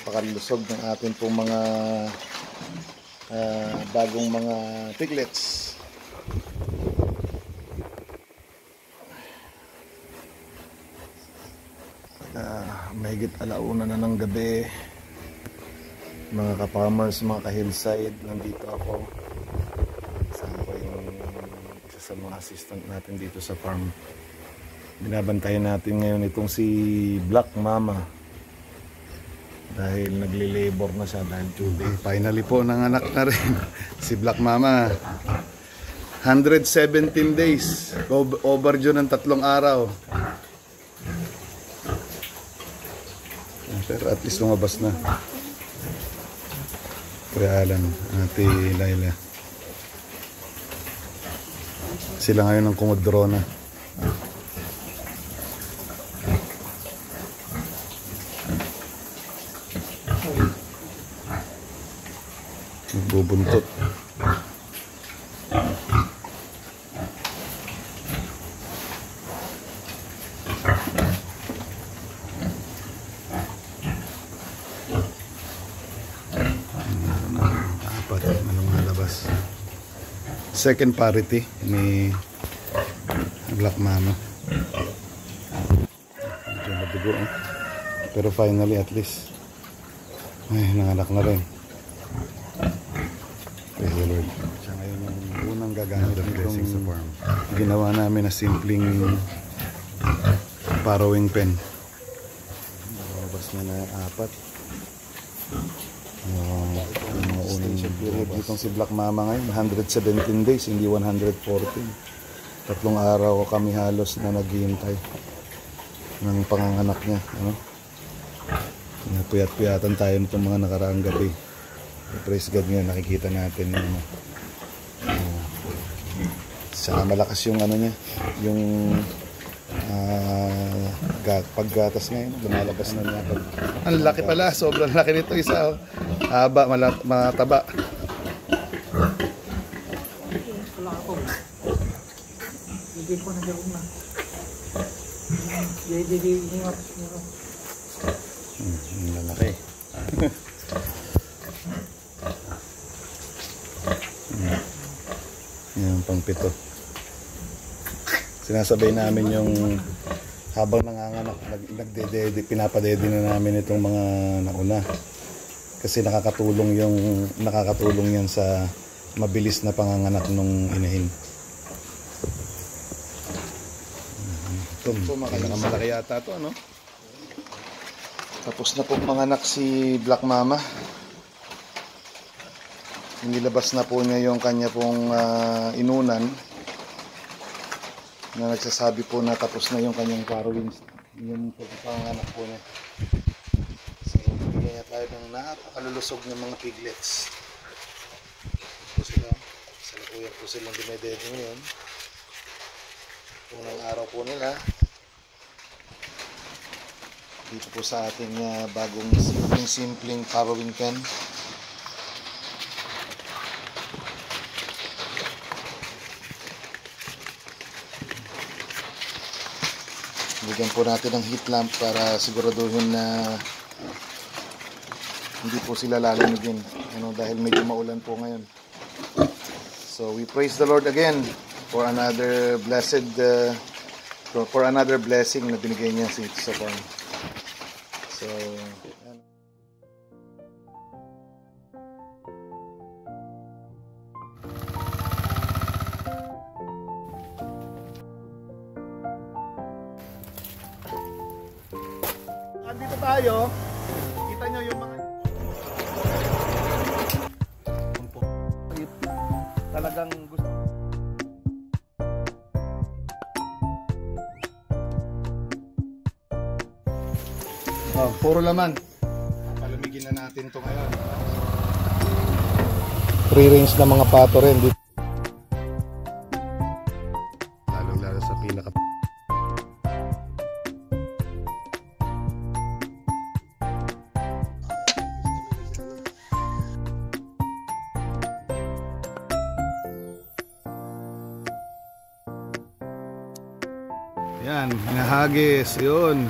napakalusog ng ating pong mga bagong mga piglets. Mahigit alauna na ng gabi, mga ka-farmers, mga ka-hillside, nandito ako. Kasama ko yung isa sa mga assistant natin dito sa farm. Binabantayan natin ngayon itong si Black Mama dahil nagli-labor na siya dahil tubig. Finally po nanganak na rin si Black Mama. 117 days, overdue ng 3 araw. Pero at least lumabas na. Kuya Alan, Ate Laila. Sila ngayon ng kumodrona. Nagbubuntot. Second parity ni Black Mama. Medyo madugo, eh? Pero finally at least ay nanganak na rin. Praise the Lord. Siya ngayon yung unang gagamit itong ginawa namin na simpleng farrowing pen. Nalabas na na 4. Mga unang period itong si Black Mama ngayon, 117 days, hindi 114. 3 araw kami halos na naghihintay ng panganganak niya. Napuyat-puyatan tayo nitong mga nakaraang gabi. Praise God nga, nakikita natin yung saka malakas yung niya, yung paggatas ngayon, lumalabas na niya. Ang laki pala, sobrang laki nito isa. Haba, mataba. Hindi ko nagawin na. Lalaki. Yan, pang 7. Sinasabay namin yung habang nanganganak, pinapadede na namin itong mga nauna. Kasi nakakatulong yan sa mabilis na panganganak nung inahin. Ito malaki yata ito, ano? Tapos na po manganak si Black Mama. Inilabas na po niya yung kanya pong inunan na nagsasabi po na tapos na yung kanyang farrowing, yung panganganak po niya. So, bigyan niya tayo ng napakalulusog ng mga piglets. Ito sila, sa lakuyan po silang dumedede ngayon. Unang araw po nila. Dito po sa ating bagong simpleng farrowing pen. Bigyan po natin ng heat lamp para siguraduhin na hindi po sila lalamigin, dahil medyo maulan po ngayon. So we praise the Lord again for another blessing na binigay niya sa farm. So andito tayo, kita nyo yung mga talagang gusto. Puro laman. Palamigin na natin ito ngayon. Free range na mga pato rin dito. Lalo sa pinaka. Yan, nahagis, yun.